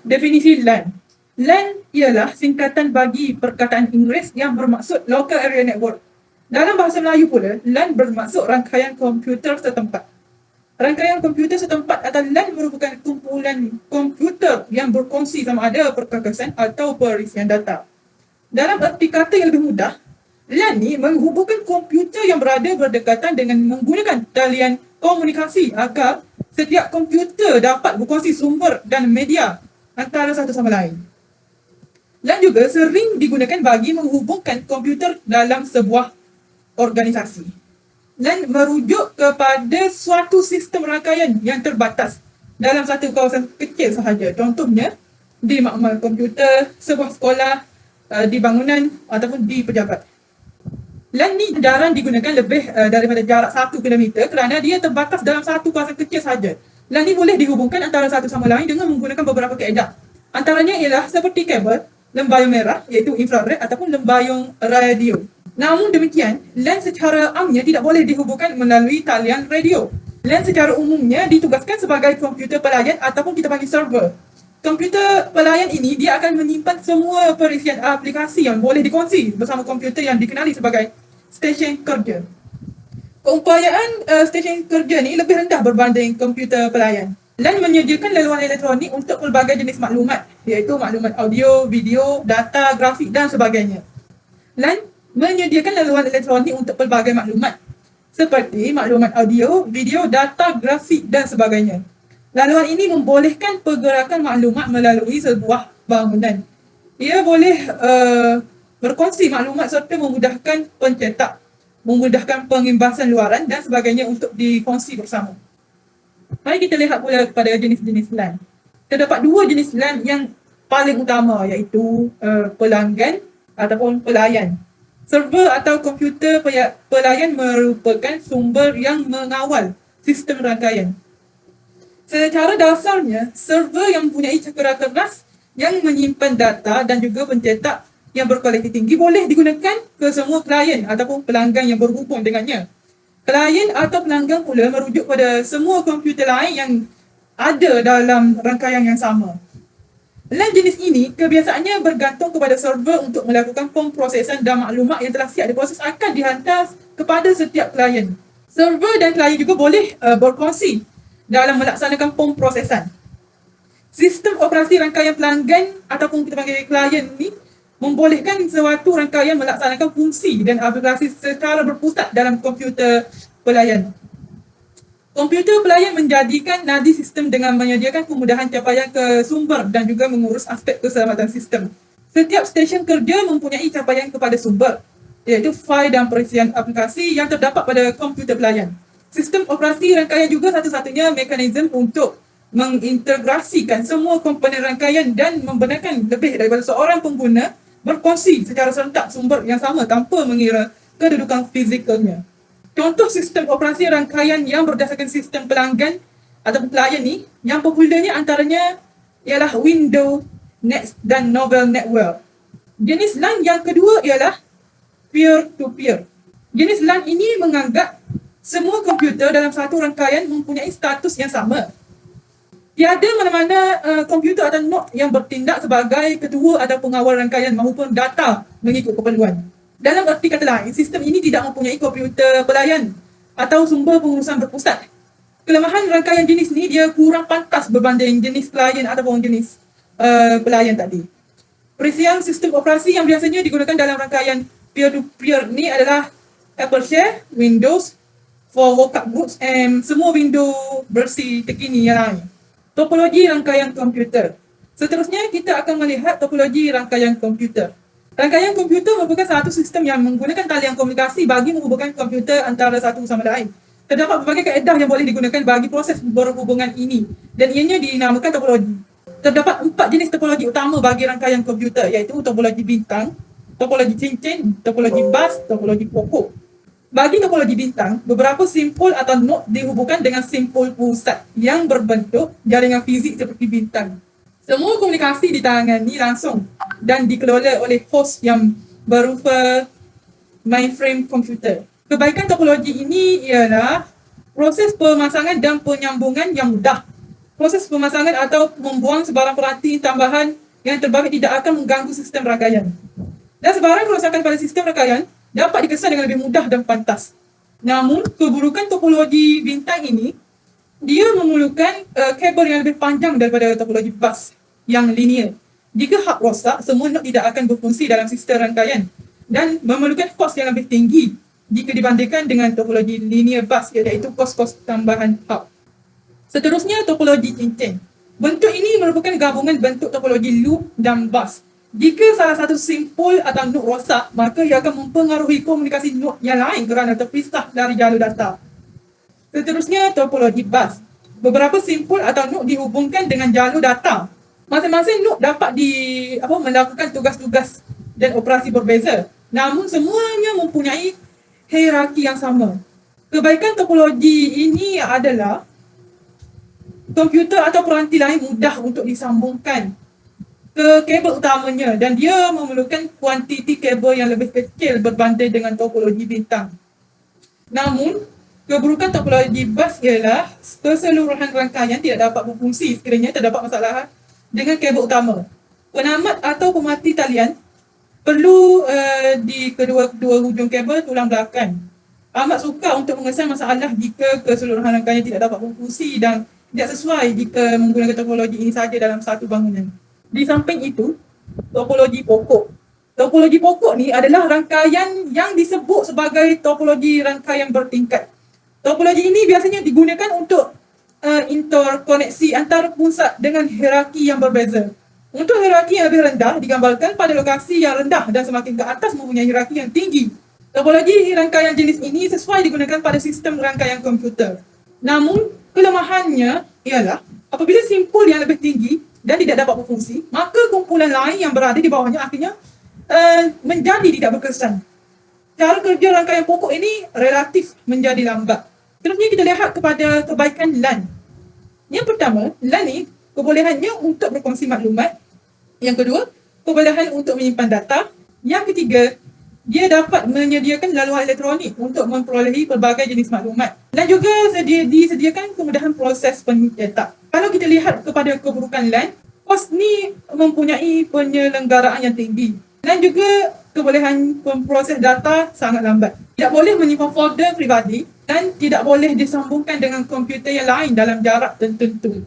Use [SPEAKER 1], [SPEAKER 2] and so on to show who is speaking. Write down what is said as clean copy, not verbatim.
[SPEAKER 1] Definisi LAN. LAN ialah singkatan bagi perkataan Inggeris yang bermaksud Local Area Network. Dalam bahasa Melayu pula, LAN bermaksud rangkaian komputer setempat. Rangkaian komputer setempat atau LAN merupakan kumpulan komputer yang berkongsi sama ada perkakasan atau perisian data. Dalam arti kata yang lebih mudah, LAN ni menghubungkan komputer yang berada berdekatan dengan menggunakan talian komunikasi agar setiap komputer dapat berkongsi sumber dan media antara satu sama lain. LAN juga sering digunakan bagi menghubungkan komputer dalam sebuah organisasi. LAN merujuk kepada suatu sistem rangkaian yang terbatas dalam satu kawasan kecil sahaja. Contohnya, di makmal komputer, sebuah sekolah, di bangunan ataupun di pejabat. LAN ni jarang digunakan lebih daripada jarak 1 km kerana dia terbatas dalam satu kawasan kecil sahaja. LAN ni boleh dihubungkan antara satu sama lain dengan menggunakan beberapa kaedah. Antaranya ialah seperti kabel, lembayung merah iaitu infrared ataupun lembayung radio. Namun demikian, LAN secara amnya tidak boleh dihubungkan melalui talian radio. LAN secara umumnya ditugaskan sebagai komputer pelayan ataupun kita panggil server. Komputer pelayan ini dia akan menyimpan semua perisian aplikasi yang boleh dikongsi bersama komputer yang dikenali sebagai stesen kerja. Keupayaan stesen kerja ni lebih rendah berbanding komputer pelayan. LAN menyediakan laluan elektronik untuk pelbagai jenis maklumat, iaitu maklumat audio, video, data, grafik dan sebagainya. LAN menyediakan laluan elektronik untuk pelbagai maklumat, seperti maklumat audio, video, data, grafik dan sebagainya. Laluan ini membolehkan pergerakan maklumat melalui sebuah bangunan. Ia boleh berkongsi maklumat serta memudahkan pencetak, memudahkan pengimbasan luaran dan sebagainya untuk dikongsi bersama. Mari kita lihat pula kepada jenis-jenis LAN. Terdapat dua jenis LAN yang paling utama iaitu pelanggan ataupun pelayan. Server atau komputer pelayan merupakan sumber yang mengawal sistem rangkaian. Secara dasarnya, server yang mempunyai cakera keras yang menyimpan data dan juga pencetak yang berkualiti tinggi boleh digunakan ke semua klien ataupun pelanggan yang berhubung dengannya. Klien atau pelanggan pula merujuk pada semua komputer lain yang ada dalam rangkaian yang sama. LAN jenis ini kebiasaannya bergantung kepada server untuk melakukan pemprosesan dan maklumat yang telah siap diproses akan dihantar kepada setiap klien. Server dan klien juga boleh berkongsi dalam melaksanakan pemprosesan. Sistem operasi rangkaian pelanggan ataupun kita panggil klien ni membolehkan suatu rangkaian melaksanakan fungsi dan aplikasi secara berpusat dalam komputer pelayan. Komputer pelayan menjadikan nadi sistem dengan menyediakan kemudahan capaian ke sumber dan juga mengurus aspek keselamatan sistem. Setiap stesen kerja mempunyai capaian kepada sumber, iaitu fail dan perisian aplikasi yang terdapat pada komputer pelayan. Sistem operasi rangkaian juga satu-satunya mekanisme untuk mengintegrasikan semua komponen rangkaian dan membenarkan lebih daripada seorang pengguna berkongsi secara serentak sumber yang sama tanpa mengira kedudukan fizikalnya. Contoh sistem operasi rangkaian yang berdasarkan sistem pelanggan atau pelayan ni, yang popularnya antaranya ialah Windows, Next dan Novell Network. Jenis LAN yang kedua ialah peer-to-peer. Jenis LAN ini menganggap semua komputer dalam satu rangkaian mempunyai status yang sama. Tiada mana-mana komputer atau node yang bertindak sebagai ketua atau pengawal rangkaian maupun data mengikut keperluan. Dalam arti kata lain, sistem ini tidak mempunyai komputer pelayan atau sumber pengurusan berpusat. Kelemahan rangkaian jenis ni dia kurang pantas berbanding jenis klien ataupun jenis pelayan tadi. Perisian sistem operasi yang biasanya digunakan dalam rangkaian peer-to-peer ni adalah AppleShare, Windows, for workup groups and semua Windows versi terkini yang lain. Topologi rangkaian komputer. Seterusnya, kita akan melihat topologi rangkaian komputer. Rangkaian komputer merupakan satu sistem yang menggunakan talian komunikasi bagi menghubungkan komputer antara satu sama lain. Terdapat berbagai kaedah yang boleh digunakan bagi proses berhubungan ini dan ianya dinamakan topologi. Terdapat 4 jenis topologi utama bagi rangkaian komputer iaitu topologi bintang, topologi cincin, topologi bus, topologi pokok. Bagi topologi bintang, beberapa simpul atau node dihubungkan dengan simpul pusat yang berbentuk jaringan fizik seperti bintang. Semua komunikasi ditangani langsung dan dikelola oleh hos yang berupa mainframe komputer. Kebaikan topologi ini ialah proses pemasangan dan penyambungan yang mudah. proses pemasangan atau membuang sebarang peranti tambahan yang terbabit tidak akan mengganggu sistem rangkaian. Dan sebarang kerosakan pada sistem rangkaian dapat dikesan dengan lebih mudah dan pantas. Namun, keburukan topologi bintang ini, dia memerlukan kabel yang lebih panjang daripada topologi bus yang linear. Jika hak rosak, semua node tidak akan berfungsi dalam sistem rangkaian dan memerlukan kos yang lebih tinggi jika dibandingkan dengan topologi linear bus, iaitu kos-kos tambahan hub. Seterusnya, topologi cincin. Bentuk ini merupakan gabungan bentuk topologi loop dan bus. Jika salah satu simpul atau node rosak, maka ia akan mempengaruhi komunikasi node yang lain kerana terpisah dari jalur data. Seterusnya, topologi bus. Beberapa simpul atau node dihubungkan dengan jalur data. Masing-masing node dapat melakukan tugas-tugas dan operasi berbeza. Namun semuanya mempunyai hierarki yang sama. Kebaikan topologi ini adalah komputer atau peranti lain mudah untuk disambungkan ke kabel utamanya dan dia memerlukan kuantiti kabel yang lebih kecil berbanding dengan topologi bintang. Namun, keburukan topologi bus ialah keseluruhan rangkaian tidak dapat berfungsi sekiranya terdapat masalah dengan kabel utama. Penamat atau pemati talian perlu di kedua-dua hujung kabel tulang belakang. Amat sukar untuk mengesan masalah jika keseluruhan rangkaian tidak dapat berfungsi dan tidak sesuai jika menggunakan topologi ini saja dalam satu bangunan. Di samping itu, topologi pokok. Topologi pokok ni adalah rangkaian yang disebut sebagai topologi rangkaian bertingkat. Topologi ini biasanya digunakan untuk interkoneksi antara pusat dengan hierarki yang berbeza. Untuk hierarki yang lebih rendah digambarkan pada lokasi yang rendah dan semakin ke atas mempunyai hierarki yang tinggi. Topologi rangkaian jenis ini sesuai digunakan pada sistem rangkaian komputer. Namun, kelemahannya ialah apabila simpul yang lebih tinggi dan tidak dapat berfungsi, maka kumpulan lain yang berada di bawahnya akhirnya menjadi tidak berkesan. Cara kerja rangkaian pokok ini relatif menjadi lambat. Seterusnya kita lihat kepada kebaikan LAN. Yang pertama, LAN ni kebolehannya untuk berkongsi maklumat. Yang kedua, kebolehan untuk menyimpan data. Yang ketiga, dia dapat menyediakan laluan elektronik untuk memperolehi pelbagai jenis maklumat. Dan juga disediakan kemudahan proses pencetak. Kalau kita lihat kepada keburukan LAN, kos ni mempunyai penyelenggaraan yang tinggi. Dan juga kebolehan pemproses data sangat lambat. Tidak boleh menyimpan folder pribadi dan tidak boleh disambungkan dengan komputer yang lain dalam jarak tertentu.